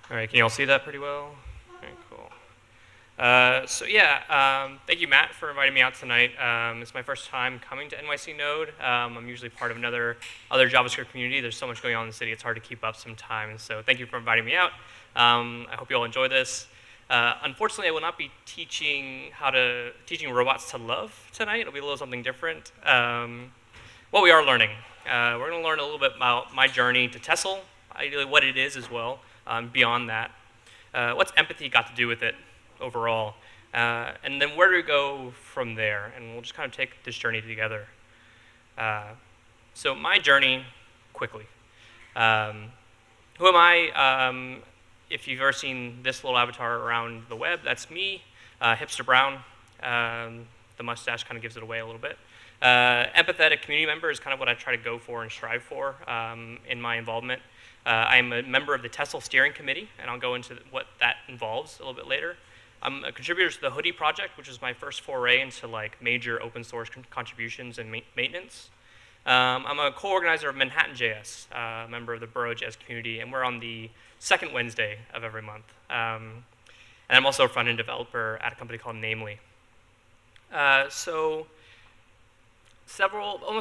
All right, can you all see that pretty well? All right, cool. Thank you, Matt, for inviting me out tonight. It's my first time coming to NYC Node. I'm usually part of another JavaScript community. There's so much going on in the city, it's hard to keep up sometimes. So thank you for inviting me out. I hope you all enjoy this. Unfortunately, I will not be teaching robots to love tonight. It'll be a little something different. What we are learning. We're going to learn a little bit about my journey to Tessel, ideally what it is as well, beyond that. What's empathy got to do with it overall? And then where do we go from there? And we'll just kind of take this journey together. So my journey, quickly. Who am I? If you've ever seen this little avatar around the web, that's me, hipster brown. The mustache kind of gives it away a little bit. Empathetic community member is kind of what I try to go for and strive for in my involvement. I'm a member of the Tessel steering committee, and I'll go into what that involves a little bit later. I'm a contributor to the Hoodie project, which is my first foray into like major open source contributions and maintenance. I'm a co-organizer of Manhattan.js, a member of the Nodejs community, and we're on the second Wednesday of every month. And I'm also a front-end developer at a company called Namely. Almost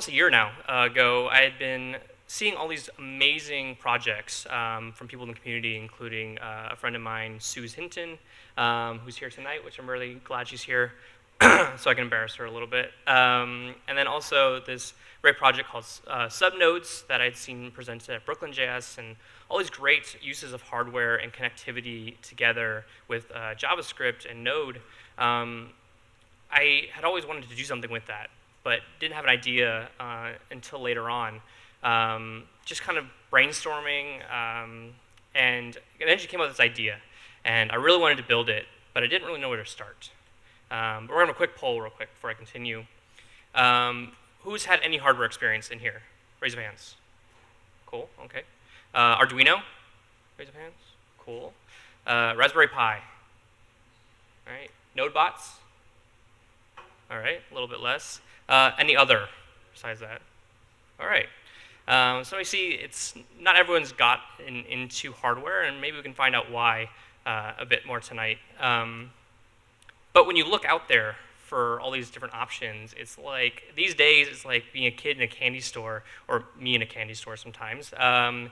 a year now ago, I had been seeing all these amazing projects from people in the community, including a friend of mine, Suze Hinton, who's here tonight, which I'm really glad she's here, so I can embarrass her a little bit. And then also this great project called Subnodes that I'd seen presented at Brooklyn.js, and all these great uses of hardware and connectivity together with JavaScript and Node. I had always wanted to do something with that, but didn't have an idea until later on. Just kind of brainstorming, and eventually came up with this idea. And I really wanted to build it, but I didn't really know where to start. But we're going to have a quick poll real quick before I continue. Who's had any hardware experience in here? Raise your hands. Cool, okay. Arduino? Raise your hands. Cool. Raspberry Pi? All right. Nodebots? All right, a little bit less. Any other besides that? All right. So we see it's not everyone's got into hardware, and maybe we can find out why a bit more tonight. But when you look out there for all these different options, it's like, these days, it's like being a kid in a candy store, or me in a candy store sometimes. And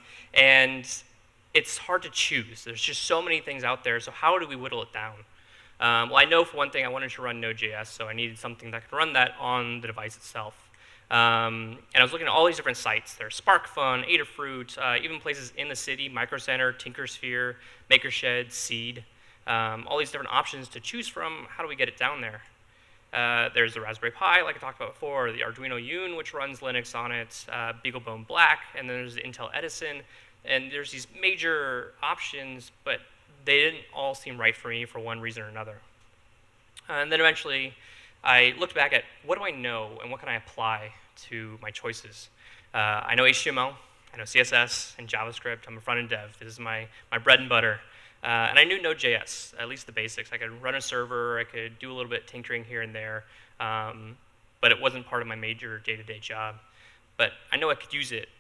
it's hard to choose. There's just so many things out there, so how do we whittle it down? Well, I know for one thing I wanted to run Node.js, so I needed something that could run that on the device itself. And I was looking at all these different sites. There's SparkFun, Adafruit, even places in the city, Micro Center, Tinkersphere, Makershed, Seed, all these different options to choose from. How do we get it down there? There's the Raspberry Pi, like I talked about before, the Arduino Yun, which runs Linux on it, BeagleBone Black, and then there's the Intel Edison. And there's these major options, but they didn't all seem right for me for one reason or another. And then eventually, I looked back at what do I know and what can I apply to my choices. I know HTML, I know CSS, and JavaScript. I'm a front-end dev. This is my bread and butter. And I knew Node.js, at least the basics. I could run a server, I could do a little bit of tinkering here and there, but it wasn't part of my major day-to-day job. But I know I could use it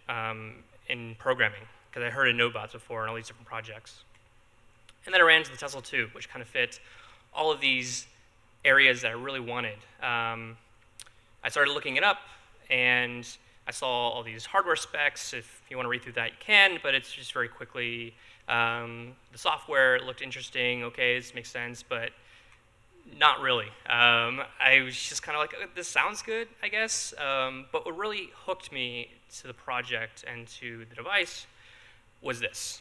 in programming, because I heard of Nodebots before in all these different projects. And then I ran into the Tessel 2, which kind of fit all of these areas that I really wanted. I started looking it up, and I saw all these hardware specs. If you want to read through that, you can, but it's just very quickly. The software looked interesting. Okay, this makes sense, but not really. I was just kind of like, this sounds good, I guess. But what really hooked me to the project and to the device was this.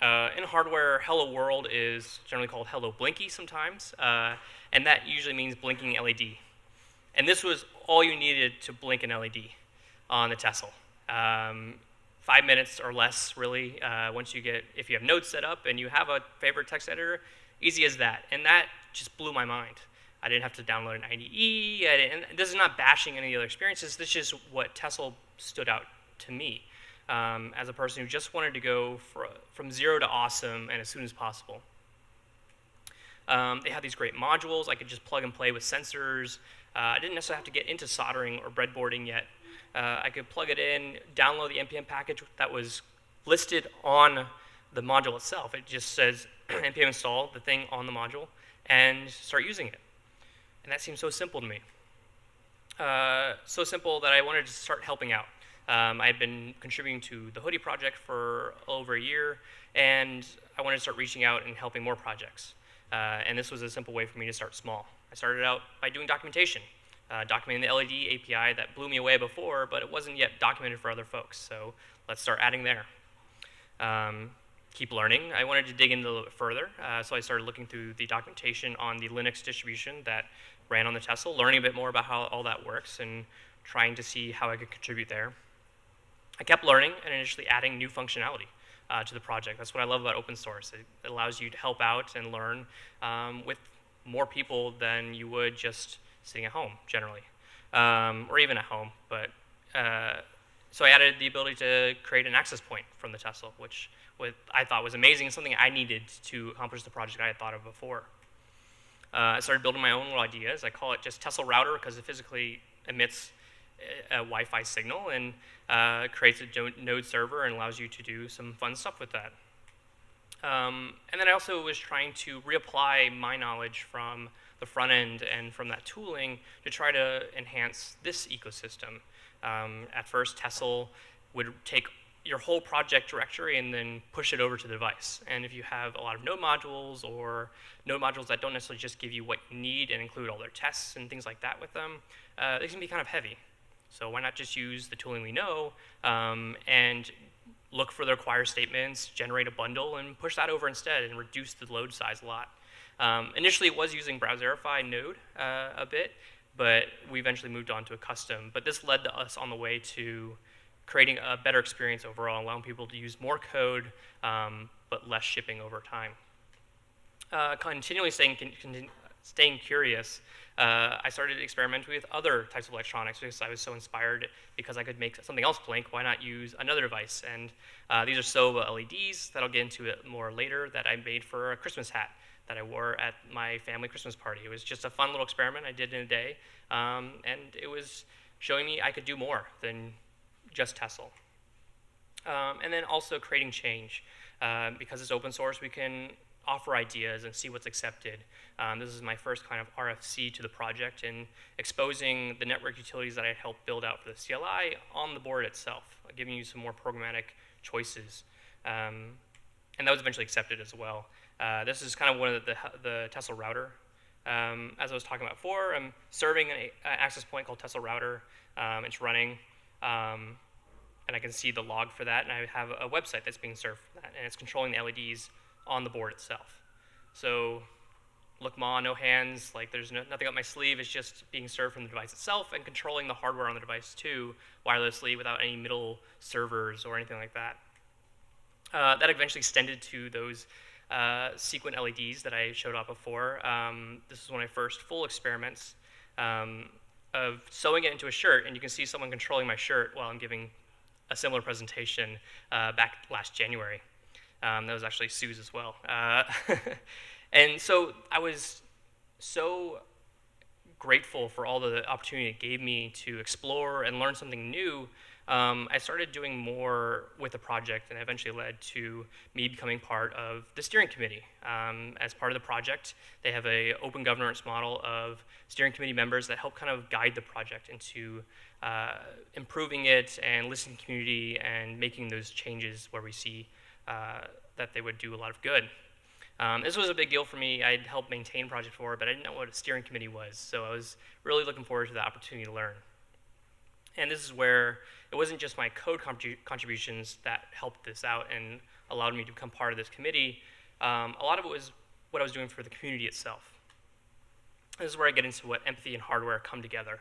In hardware, Hello World is generally called Hello Blinky sometimes, and that usually means blinking LED. And this was all you needed to blink an LED on the Tessel. 5 minutes or less, really, if you have Node set up and you have a favorite text editor, easy as that. And that just blew my mind. I didn't have to download an IDE, and this is not bashing any of the other experiences, this is just what Tessel stood out to me. As a person who just wanted to go from zero to awesome and as soon as possible. They had these great modules. I could just plug and play with sensors. I didn't necessarily have to get into soldering or breadboarding yet. I could plug it in, download the NPM package that was listed on the module itself. It just says npm install the thing on the module and start using it. And that seems so simple to me. So simple that I wanted to start helping out. I had been contributing to the Hoodie project for over a year, and I wanted to start reaching out and helping more projects. And this was a simple way for me to start small. I started out by doing documentation, documenting the LED API that blew me away before, but it wasn't yet documented for other folks. So let's start adding there. Keep learning. I wanted to dig in a little bit further, so I started looking through the documentation on the Linux distribution that ran on the Tessel, learning a bit more about how all that works and trying to see how I could contribute there. I kept learning and initially adding new functionality to the project. That's what I love about open source. It allows you to help out and learn with more people than you would just sitting at home, generally, or even at home. But so I added the ability to create an access point from the Tessel, which I thought was amazing, something I needed to accomplish the project I had thought of before. I started building my own little ideas. I call it just Tessel router because it physically emits a Wi-Fi signal and creates a node server and allows you to do some fun stuff with that. And then I also was trying to reapply my knowledge from the front end and from that tooling to try to enhance this ecosystem. At first, Tessel would take your whole project directory and then push it over to the device. And if you have a lot of node modules or node modules that don't necessarily just give you what you need and include all their tests and things like that with them, they can be kind of heavy. So why not just use the tooling we know and look for the require statements, generate a bundle, and push that over instead and reduce the load size a lot. Initially, it was using browserify node a bit, but we eventually moved on to a custom. But this led to us on the way to creating a better experience overall, allowing people to use more code, but less shipping over time. Continually staying curious, I started experimenting with other types of electronics because I was so inspired because I could make something else blink. Why not use another device? And these are SOVA LEDs that I'll get into it more later that I made for a Christmas hat that I wore at my family Christmas party. It was just a fun little experiment I did in a day, and it was showing me I could do more than just Tessel. And then also creating change. Because it's open source, we can offer ideas and see what's accepted. This is my first kind of RFC to the project and exposing the network utilities that I helped build out for the CLI on the board itself, giving you some more programmatic choices. And that was eventually accepted as well. This is kind of one of the Tessel router. As I was talking about before, I'm serving an access point called Tessel router. It's running. And I can see the log for that, and I have a website that's being served for that, and it's controlling the LEDs on the board itself. So, look ma, no hands, like there's nothing up my sleeve, it's just being served from the device itself and controlling the hardware on the device too, wirelessly without any middle servers or anything like that. That eventually extended to those sequent LEDs that I showed off before. This is one of my first full experiments of sewing it into a shirt, and you can see someone controlling my shirt while I'm giving a similar presentation back last January. That was actually Sue's as well. And so I was so grateful for all the opportunity it gave me to explore and learn something new. I started doing more with the project, and eventually led to me becoming part of the steering committee. As part of the project, they have an open governance model of steering committee members that help kind of guide the project into improving it and listening to the community and making those changes where we see that they would do a lot of good. This was a big deal for me. I'd helped maintain the project before, but I didn't know what a steering committee was, so I was really looking forward to the opportunity to learn. And this is where it wasn't just my code contributions that helped this out and allowed me to become part of this committee. A lot of it was what I was doing for the community itself. This is where I get into what empathy and hardware come together.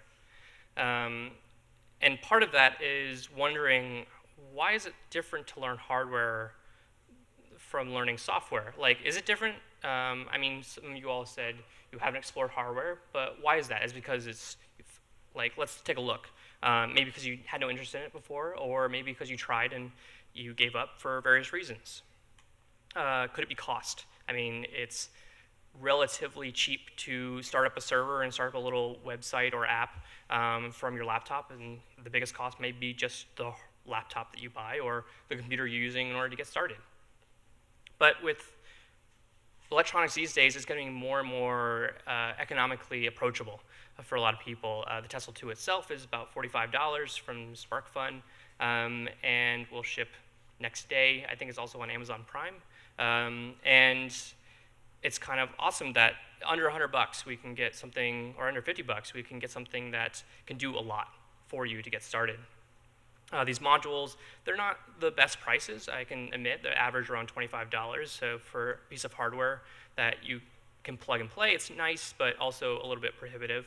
And part of that is wondering, why is it different to learn hardware from learning software? Like, is it different? I mean, some of you all said you haven't explored hardware, but why is that? Is it because it's, like, let's take a look. Maybe because you had no interest in it before, or maybe because you tried and you gave up for various reasons. Could it be cost? I mean, it's relatively cheap to start up a server and start up a little website or app from your laptop, and the biggest cost may be just the laptop that you buy or the computer you're using in order to get started. But with electronics these days, it's getting more and more economically approachable for a lot of people. The Tessel 2 itself is about $45 from SparkFun, and will ship next day. I think it's also on Amazon Prime. And it's kind of awesome that under $100 we can get something, or under $50 we can get something that can do a lot for you to get started. These modules, they're not the best prices, I can admit. They average around $25. So for a piece of hardware that you can plug and play, it's nice, but also a little bit prohibitive.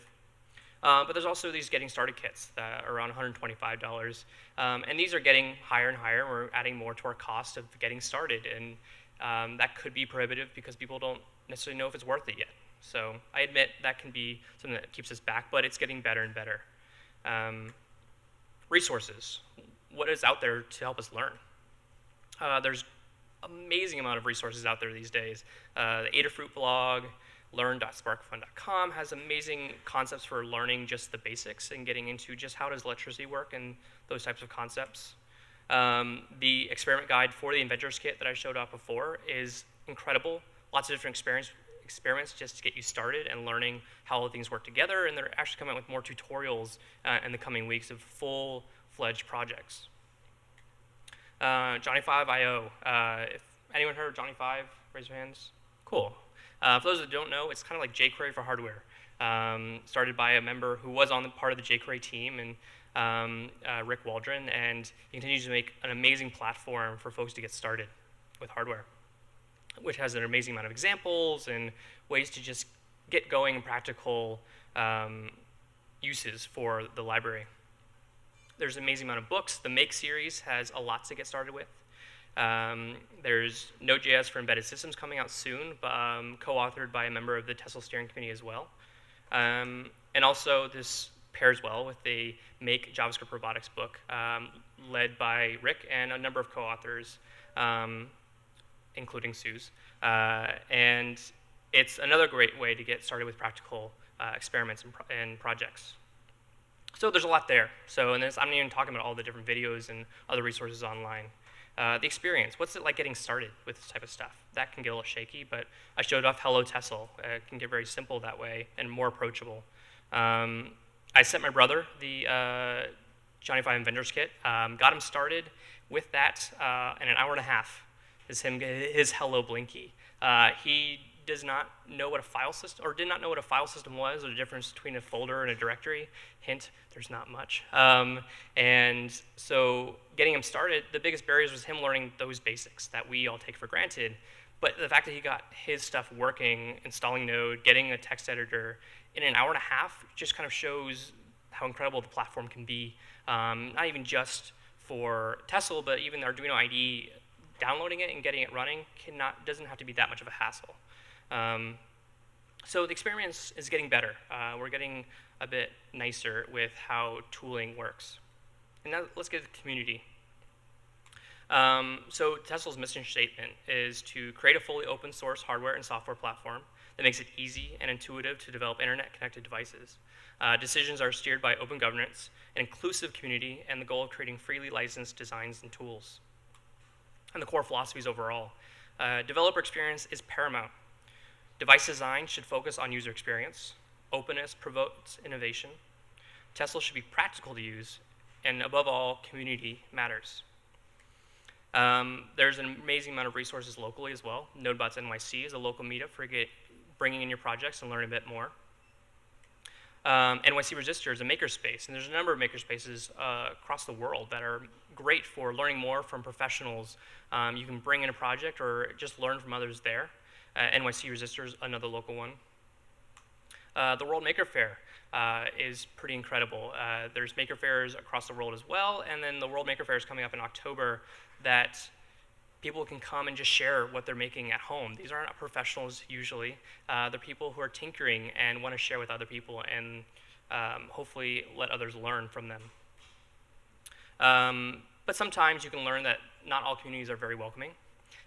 But there's also these getting started kits that are around $125. And these are getting higher and higher. We're adding more to our cost of getting started. And that could be prohibitive because people don't necessarily know if it's worth it yet. So I admit that can be something that keeps us back, but it's getting better and better. Resources. What is out there to help us learn? There's amazing amount of resources out there these days. The Adafruit blog, learn.sparkfun.com has amazing concepts for learning just the basics and getting into just how does electricity work and those types of concepts. The experiment guide for the Inventors Kit that I showed off before is incredible. Lots of different experiments just to get you started and learning how all things work together, and they're actually coming out with more tutorials in the coming weeks of full-fledged projects. Johnny5.io. If anyone heard of Johnny5, raise your hands. Cool. For those that don't know, it's kind of like jQuery for hardware. Started by a member who was on the part of the jQuery team, and Rick Waldron, and he continues to make an amazing platform for folks to get started with hardware, which has an amazing amount of examples and ways to just get going in practical uses for the library. There's an amazing amount of books. The Make series has a lot to get started with. There's Node.js for embedded systems coming out soon, co-authored by a member of the Tessel steering committee as well. And also this pairs well with the Make JavaScript Robotics book led by Rick and a number of co-authors, including Sue's. And it's another great way to get started with practical experiments and projects. So there's a lot there. So in this, I'm not even talking about all the different videos and other resources online. The experience, what's it like getting started with this type of stuff? That can get a little shaky, but I showed off Hello Tessel. It can get very simple that way and more approachable. I sent my brother the Johnny5 Inventors Kit, got him started with that in an hour and a half. Is his Hello Blinky. He does not know what a file system, or did not know what a file system was, or the difference between a folder and a directory. Hint, there's not much. And so getting him started, the biggest barriers was him learning those basics that we all take for granted. But the fact that he got his stuff working, installing Node, getting a text editor in an hour and a half just kind of shows how incredible the platform can be. Not even just for Tessel, but even Arduino IDE, downloading it and getting it running doesn't have to be that much of a hassle. So the experience is getting better. We're getting a bit nicer with how tooling works. And now let's get to the community. So Tessel's mission statement is to create a fully open source hardware and software platform that makes it easy and intuitive to develop internet-connected devices. Decisions are steered by open governance, an inclusive community, and the goal of creating freely licensed designs and tools. And the core philosophies overall. Developer experience is paramount. Device design should focus on user experience. Openness provokes innovation. Tessel should be practical to use, and above all, community matters. There's an amazing amount of resources locally as well. Nodebots NYC is a local meetup for bringing in your projects and learning a bit more. NYC Resistor is a makerspace, and there's a number of makerspaces across the world that are great for learning more from professionals. You can bring in a project or just learn from others there. NYC Resistor is another local one. The World Maker Faire is pretty incredible. There's maker fairs across the world as well, and then the World Maker Faire is coming up in October that people can come and just share what they're making at home. These aren't professionals usually. They're people who are tinkering and want to share with other people and hopefully let others learn from them. But sometimes you can learn that not all communities are very welcoming.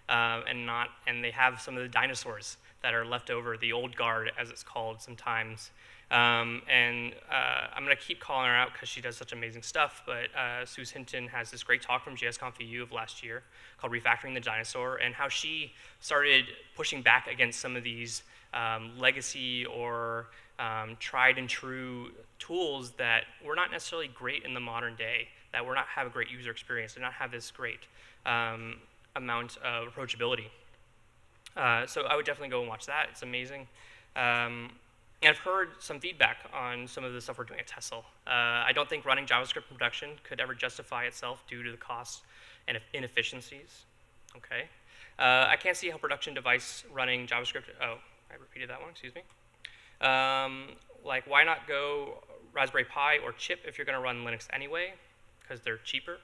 and they have some of the dinosaurs that are left over, the old guard, as it's called sometimes. I'm going to keep calling her out because she does such amazing stuff, but Suze Hinton has this great talk from JSConf EU of last year called Refactoring the Dinosaur, and how she started pushing back against some of these legacy or tried and true tools that were not necessarily great in the modern day, that were not have a great user experience, did not have this great amount of approachability. So I would definitely go and watch that. It's amazing. And I've heard some feedback on some of the stuff we're doing at Tessel. I don't think running JavaScript in production could ever justify itself due to the costs and inefficiencies. Okay. I can't see how production device running JavaScript, oh, I repeated that one, excuse me. Like, why not go Raspberry Pi or chip if you're going to run Linux anyway? Because they're cheaper.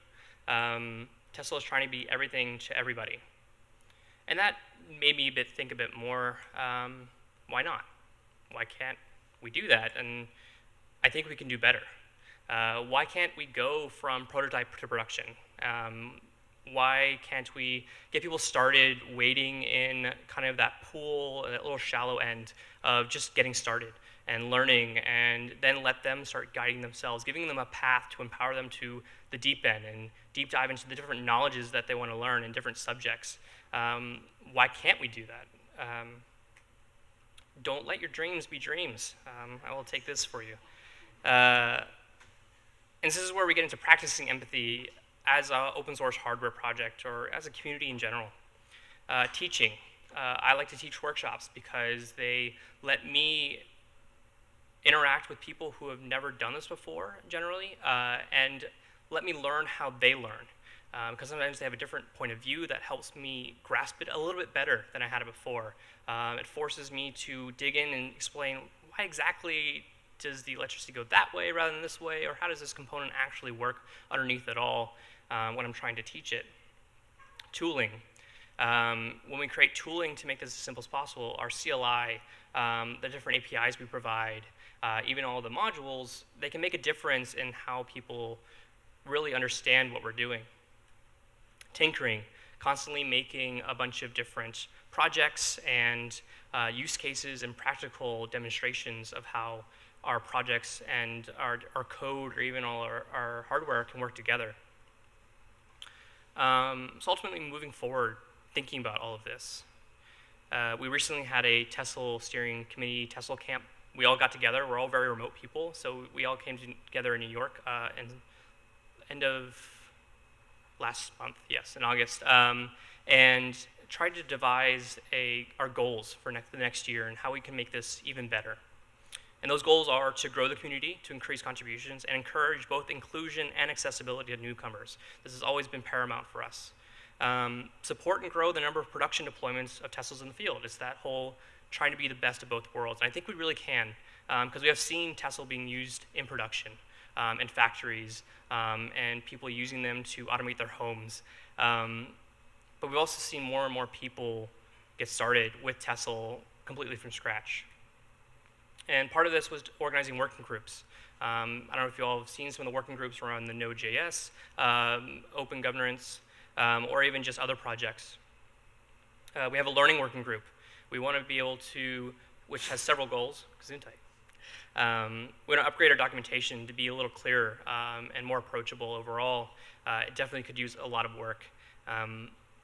Tessel is trying to be everything to everybody. And that made me think a bit more, why not? Why can't we do that? And I think we can do better. Why can't we go from prototype to production? Why can't we get people started wading in kind of that pool, that little shallow end of just getting started and learning, and then let them start guiding themselves, giving them a path to empower them to the deep end and deep dive into the different knowledges that they want to learn in different subjects. Why can't we do that? Don't let your dreams be dreams. I will take this for you. And this is where we get into practicing empathy as an open source hardware project or as a community in general. Teaching. I like to teach workshops because they let me interact with people who have never done this before, generally, and let me learn how they learn. Because sometimes they have a different point of view that helps me grasp it a little bit better than I had it before. It forces me to dig in and explain why exactly does the electricity go that way rather than this way, or how does this component actually work underneath it all when I'm trying to teach it. Tooling. When we create tooling to make this as simple as possible, our CLI, the different APIs we provide, even all the modules, they can make a difference in how people really understand what we're doing. Tinkering, constantly making a bunch of different projects and use cases and practical demonstrations of how our projects and our code or even all our hardware can work together. So ultimately moving forward, thinking about all of this. We recently had a Tessel steering committee, Tessel Camp. We all got together. We're all very remote people, so we all came together in New York in end of last month, yes, in August, and tried to devise our goals for the next year and how we can make this even better. And those goals are to grow the community, to increase contributions, and encourage both inclusion and accessibility to newcomers. This has always been paramount for us. Support and grow the number of production deployments of Tessels in the field. It's that whole trying to be the best of both worlds. And I think we really can, because we have seen Tessel being used in production, in factories, and people using them to automate their homes. But we've also seen more and more people get started with Tessel completely from scratch. And part of this was organizing working groups. I don't know if you all have seen some of the working groups around the Node.js, open governance, or even just other projects. We have a learning working group. We want to be able to, which has several goals, Gesundheit. We want to upgrade our documentation to be a little clearer and more approachable overall. It definitely could use a lot of work.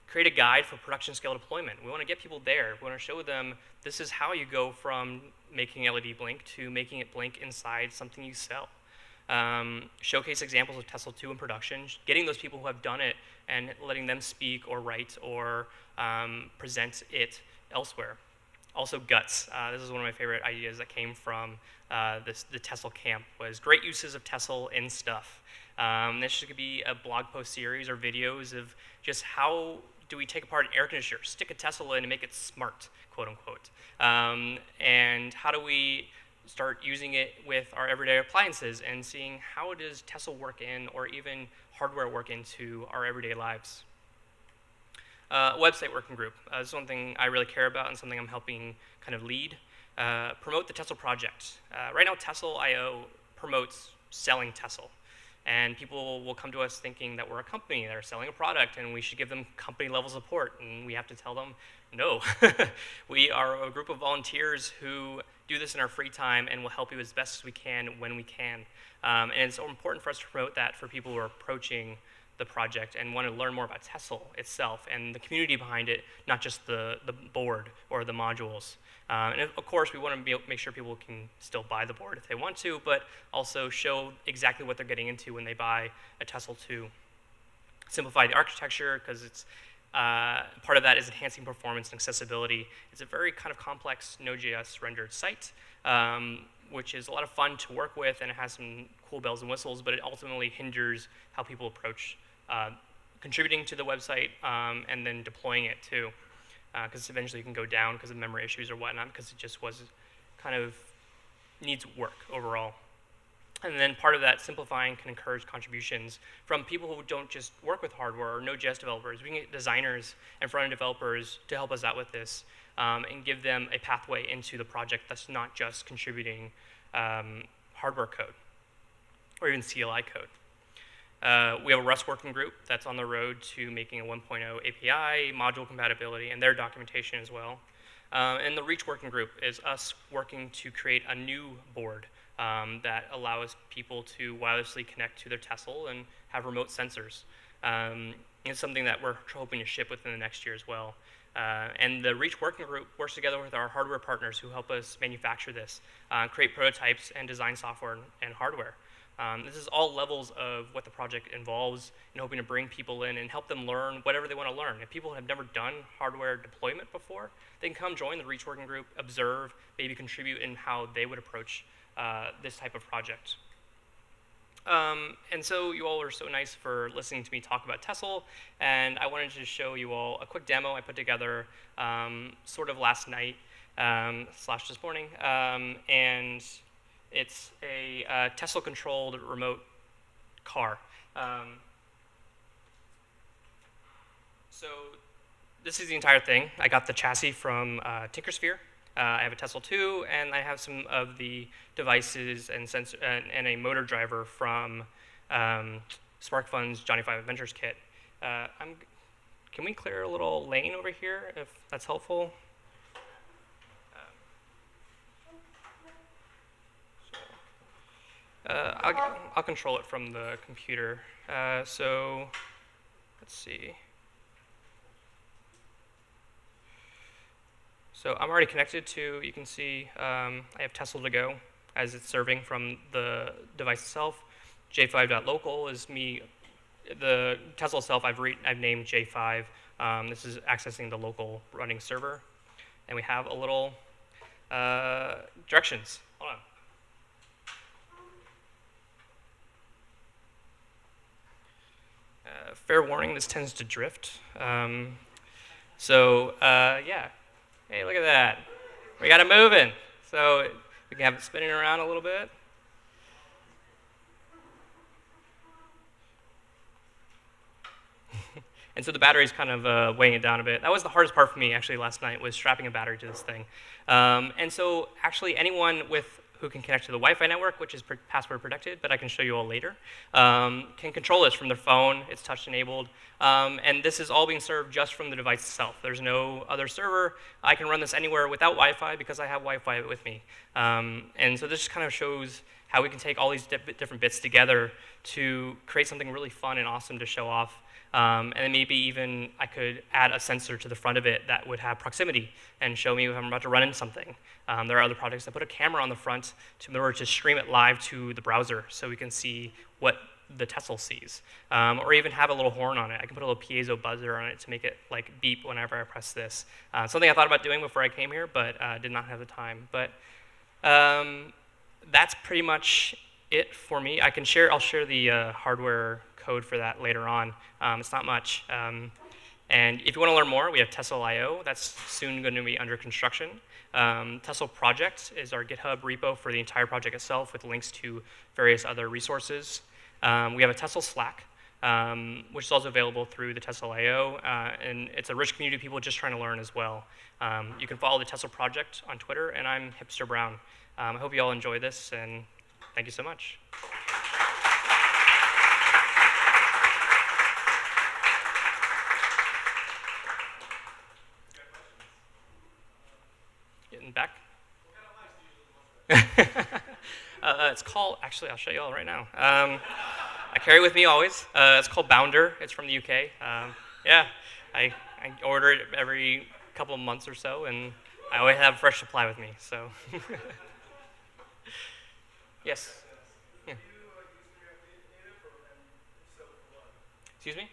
Create a guide for production scale deployment. We want to get people there. We want to show them this is how you go from making LED blink to making it blink inside something you sell. Showcase examples of Tessel 2 in production, getting those people who have done it and letting them speak or write or present it elsewhere. Also guts. This is one of my favorite ideas that came from the Tessel Camp, was great uses of Tessel in stuff. This could be a blog post series or videos of just how do we take apart an air conditioner, stick a Tessel in and make it smart, quote unquote. And how do we start using it with our everyday appliances and seeing how does Tessel work in, or even hardware work into our everyday lives. Website working group. This is one thing I really care about and something I'm helping kind of lead. Promote the Tessel project. Right now, Tessel.io promotes selling Tessel. And people will come to us thinking that we're a company that are selling a product and we should give them company level support. And we have to tell them, no. We are a group of volunteers who do this in our free time and will help you as best as we can when we can. And it's so important for us to promote that for people who are approaching the project and want to learn more about Tessel itself and the community behind it, not just the board or the modules. And of course, we want to make sure people can still buy the board if they want to, but also show exactly what they're getting into when they buy a Tessel 2. Simplify the architecture, because it's part of that is enhancing performance and accessibility. It's a very kind of complex Node.js rendered site, which is a lot of fun to work with, and it has some cool bells and whistles, but it ultimately hinders how people approach contributing to the website and then deploying it too. Because eventually it can go down because of memory issues or whatnot, because it just was kind of needs work overall. And then part of that simplifying can encourage contributions from people who don't just work with hardware or Node.js developers. We can get designers and front-end developers to help us out with this and give them a pathway into the project that's not just contributing hardware code or even CLI code. We have a Rust working group that's on the road to making a 1.0 API, module compatibility, and their documentation as well. And the Reach working group is us working to create a new board that allows people to wirelessly connect to their Tessel and have remote sensors. It's something that we're hoping to ship within the next year as well. And the Reach working group works together with our hardware partners who help us manufacture this, create prototypes, and design software and hardware. This is all levels of what the project involves in hoping to bring people in and help them learn whatever they want to learn. If people have never done hardware deployment before, they can come join the Reach working group, observe, maybe contribute in how they would approach this type of project. And so you all were so nice for listening to me talk about Tessel, and I wanted to show you all a quick demo I put together sort of last night / this morning, and it's a Tessel-controlled remote car. So this is the entire thing. I got the chassis from Tinkersphere. I have a Tessel 2, and I have some of the devices and sensor and a motor driver from SparkFun's Johnny 5 Adventures kit. Can we clear a little lane over here, if that's helpful? I'll control it from the computer. So let's see. So I'm already connected to, you can see, I have Tessel to go as it's serving from the device itself. J5.local is me. The Tessel itself I've named J5. This is accessing the local running server. And we have a little directions. Hold on. Fair warning, this tends to drift. Yeah. Hey, look at that. We got it moving. So we can have it spinning around a little bit. And so the battery's kind of weighing it down a bit. That was the hardest part for me, actually, last night, was strapping a battery to this thing. And so actually anyone who can connect to the Wi-Fi network, which is password protected, but I can show you all later, can control this from their phone. It's touch enabled. And this is all being served just from the device itself. There's no other server. I can run this anywhere without Wi-Fi because I have Wi-Fi with me. And so this just kind of shows how we can take all these different bits together to create something really fun and awesome to show off. And then maybe even I could add a sensor to the front of it that would have proximity and show me if I'm about to run into something. There are other projects that put a camera on the front in order to stream it live to the browser so we can see what the Tessel sees. Or even have a little horn on it. I can put a little piezo buzzer on it to make it like beep whenever I press this. Something I thought about doing before I came here, but did not have the time. But that's pretty much it for me. I'll share the hardware code for that later on. It's not much. And if you want to learn more, we have Tessel.io. That's soon going to be under construction. Tessel Project is our GitHub repo for the entire project itself with links to various other resources. We have a Tessel Slack, which is also available through the Tessel.io. And it's a rich community of people just trying to learn as well. You can follow the Tessel Project on Twitter, and I'm Hipster Brown. I hope you all enjoy this, and thank you so much. It's called, actually, I'll show you all right now. I carry it with me always. It's called Bounder. It's from the UK. Yeah, I order it every couple of months or so, and I always have fresh supply with me. So, yes. Yeah. Excuse me?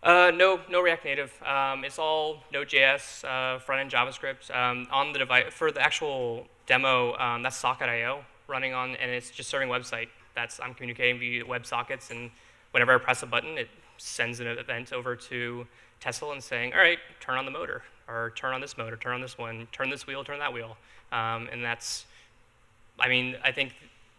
No React Native. It's all Node.js, front-end JavaScript. On the device, for the actual demo, that's socket.io running on, and it's just serving website. I'm communicating via WebSockets, and whenever I press a button, it sends an event over to Tessel and saying, all right, turn on the motor, or turn on this motor, turn on this one, turn this wheel, turn that wheel. And that's, I mean, I think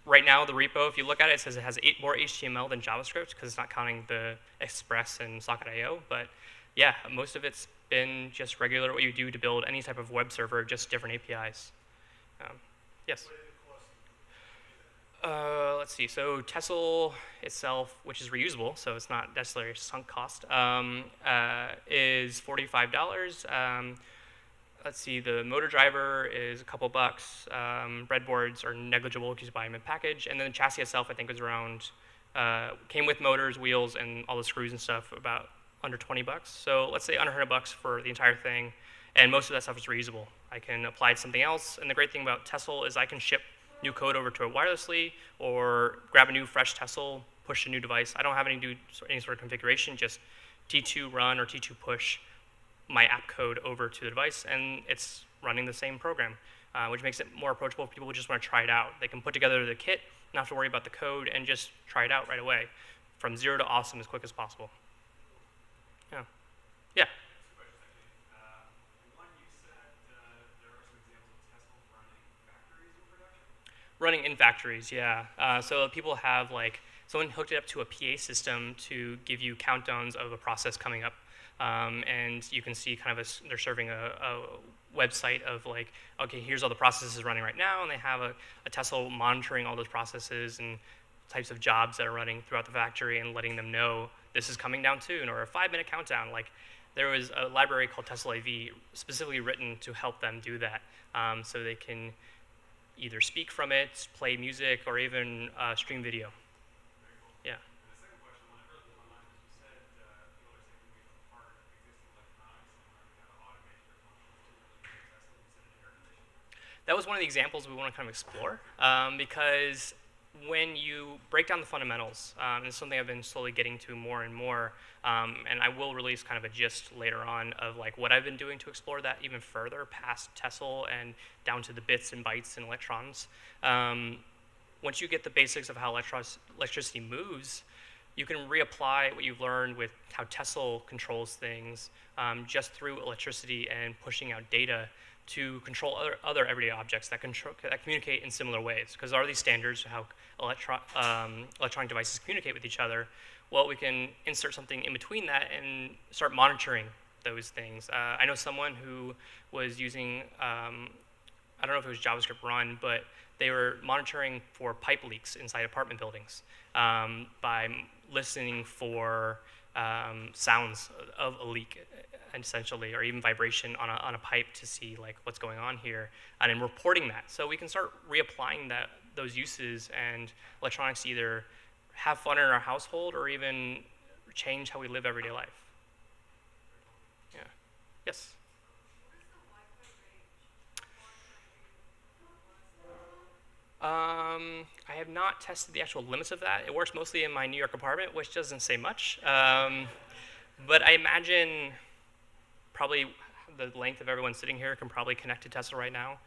right now, the repo, if you look at it, it says it has 8 more HTML than JavaScript because it's not counting the Express and Socket.io. But yeah, most of it's been just regular what you do to build any type of web server, just different APIs. Yes? Let's see. So Tessel itself, which is reusable, so it's not necessarily a sunk cost, is $45. Let's see, the motor driver is a couple bucks. Breadboards are negligible because you buy them in package. And then the chassis itself, I think, was around, came with motors, wheels, and all the screws and stuff, about under 20 bucks. So let's say under 100 bucks for the entire thing. And most of that stuff is reusable. I can apply it to something else. And the great thing about Tessel is I can ship new code over to it wirelessly or grab a new fresh Tessel, push a new device. I don't have any sort of configuration, just T2 run or T2 push my app code over to the device, and it's running the same program, which makes it more approachable for people who just want to try it out. They can put together the kit, not have to worry about the code, and just try it out right away, from zero to awesome as quick as possible. Yeah. Yeah. Running in factories, yeah. So people have someone hooked it up to a PA system to give you countdowns of a process coming up. And you can see kind of they're serving a website of okay, here's all the processes running right now, and they have a Tessel monitoring all those processes and types of jobs that are running throughout the factory and letting them know this is coming down soon, or a 5-minute countdown. There was a library called Tessel AV specifically written to help them do that, so they can either speak from it, play music, or even stream video. Yeah. That was one of the examples we want to kind of explore, because when you break down the fundamentals, and it's something I've been slowly getting to more and more, and I will release kind of a gist later on of what I've been doing to explore that even further past Tessel and down to the bits and bytes and electrons. Once you get the basics of how electricity moves, you can reapply what you've learned with how Tessel controls things just through electricity and pushing out data to control other everyday objects that communicate in similar ways. Because there are these standards for how electronic devices communicate with each other. Well, we can insert something in between that and start monitoring those things. I know someone who was using, I don't know if it was JavaScript run, but they were monitoring for pipe leaks inside apartment buildings by listening for sounds of a leak, essentially, or even vibration on a pipe to see what's going on here, and then reporting that. So we can start reapplying those uses, and electronics either have fun in our household or even change how we live everyday life. Yeah. Yes. I have not tested the actual limits of that. It works mostly in my New York apartment, which doesn't say much. But I imagine probably the length of everyone sitting here can probably connect to Tessel right now.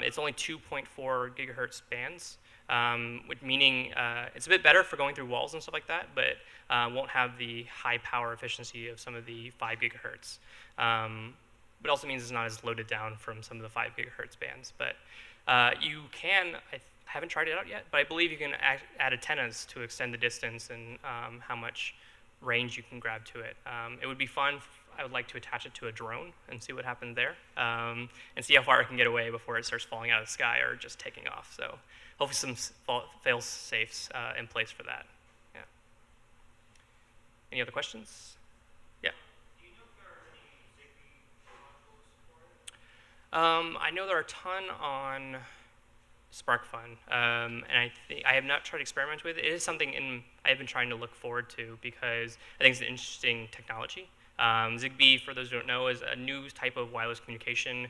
It's only 2.4 gigahertz bands, meaning it's a bit better for going through walls and stuff like that, but won't have the high power efficiency of some of the 5 gigahertz. But also means it's not as loaded down from some of the 5 gigahertz bands. But you can, I haven't tried it out yet, but I believe you can add antennas to extend the distance and how much range you can grab to it. It would be fun. I would like to attach it to a drone and see what happens there, and see how far it can get away before it starts falling out of the sky or just taking off. So hopefully some fail-safes in place for that. Yeah. Any other questions? Yeah. Do you know if there are any Zigbee modules for it? I know there are a ton on spark fun. And I have not tried to experiment with it. It is something I've been trying to look forward to because I think it's an interesting technology. Zigbee, for those who don't know, is a new type of wireless communication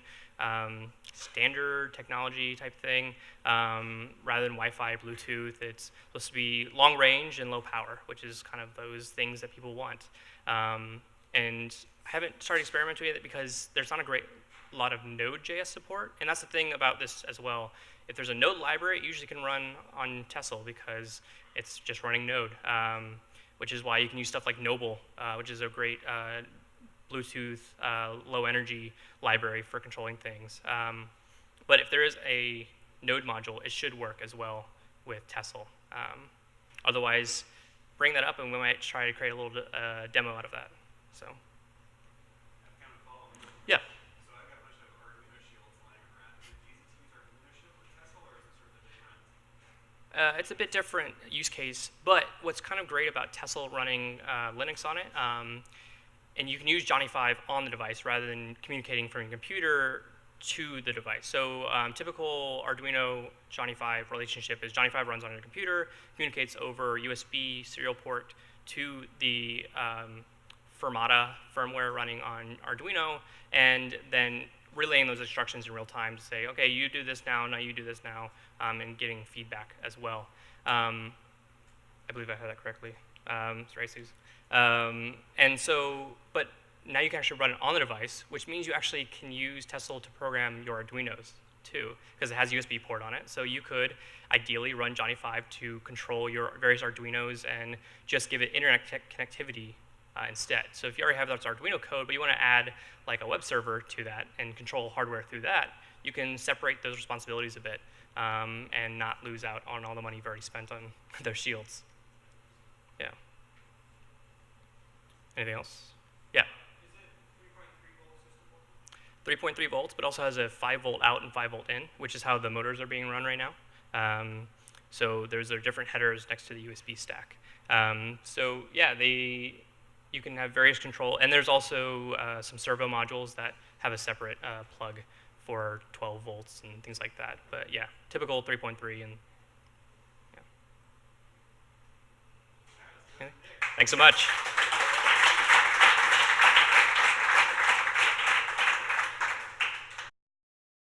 standard technology type thing. Rather than Wi-Fi, Bluetooth, it's supposed to be long range and low power, which is kind of those things that people want. And I haven't started experimenting with it because there's not a great lot of Node.js support, and that's the thing about this as well. If there's a Node library, it usually can run on Tessel because it's just running Node, which is why you can use stuff like Noble, which is a great Bluetooth low energy library for controlling things. But if there is a Node module, it should work as well with Tessel. Otherwise, bring that up and we might try to create a little demo out of that. So, yeah. It's a bit different use case, but what's kind of great about Tessel running Linux on it, and you can use Johnny 5 on the device rather than communicating from your computer to the device. So typical Arduino Johnny 5 relationship is Johnny 5 runs on your computer, communicates over USB serial port to the Firmata firmware running on Arduino, and then relaying those instructions in real time to say, okay, you do this now you do this now, and getting feedback as well. I believe I had that correctly. Sorry, Suze. And so, but now you can actually run it on the device, which means you actually can use Tessel to program your Arduinos too, because it has a USB port on it. So you could ideally run Johnny 5 to control your various Arduinos and just give it internet connectivity instead. So if you already have that Arduino code, but you want to add like a web server to that and control hardware through that, you can separate those responsibilities a bit and not lose out on all the money you've already spent on their shields. Yeah. Anything else? Yeah. Is it 3.3 volt system? 3.3 volts, but also has a 5 volt out and 5 volt in, which is how the motors are being run right now. So there's different headers next to the USB stack. So yeah, you can have various control, and there's also some servo modules that have a separate plug for 12 volts and things like that. But yeah, typical 3.3 and yeah. Okay. Thanks so much.